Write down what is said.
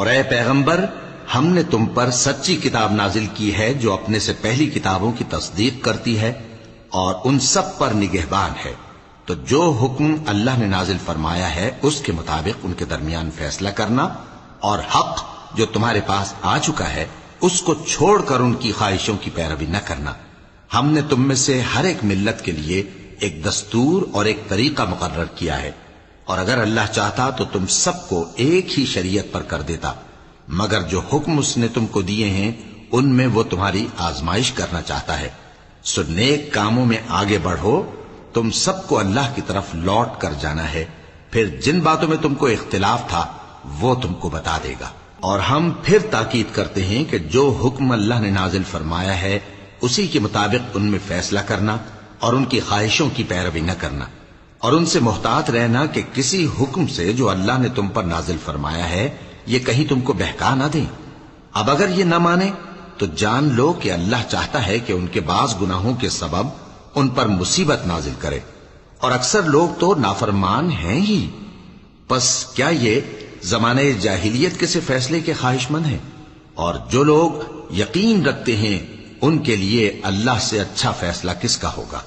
اور اے پیغمبر، ہم نے تم پر سچی کتاب نازل کی ہے جو اپنے سے پہلی کتابوں کی تصدیق کرتی ہے اور ان سب پر نگہبان ہے، تو جو حکم اللہ نے نازل فرمایا ہے اس کے مطابق ان کے درمیان فیصلہ کرنا، اور حق جو تمہارے پاس آ چکا ہے اس کو چھوڑ کر ان کی خواہشوں کی پیروی نہ کرنا۔ ہم نے تم میں سے ہر ایک ملت کے لیے ایک دستور اور ایک طریقہ مقرر کیا ہے، اور اگر اللہ چاہتا تو تم سب کو ایک ہی شریعت پر کر دیتا، مگر جو حکم اس نے تم کو دیے ہیں ان میں وہ تمہاری آزمائش کرنا چاہتا ہے۔ سو نیک کاموں میں آگے بڑھو، تم سب کو اللہ کی طرف لوٹ کر جانا ہے، پھر جن باتوں میں تم کو اختلاف تھا وہ تم کو بتا دے گا۔ اور ہم پھر تاکید کرتے ہیں کہ جو حکم اللہ نے نازل فرمایا ہے اسی کے مطابق ان میں فیصلہ کرنا اور ان کی خواہشوں کی پیروی نہ کرنا، اور ان سے محتاط رہنا کہ کسی حکم سے جو اللہ نے تم پر نازل فرمایا ہے یہ کہیں تم کو بہکا نہ دیں۔ اب اگر یہ نہ مانے تو جان لو کہ اللہ چاہتا ہے کہ ان کے بعض گناہوں کے سبب ان پر مصیبت نازل کرے، اور اکثر لوگ تو نافرمان ہیں ہی۔ پس کیا یہ زمانے جاہلیت کے سے فیصلے کے خواہش مند ہیں؟ اور جو لوگ یقین رکھتے ہیں ان کے لیے اللہ سے اچھا فیصلہ کس کا ہوگا؟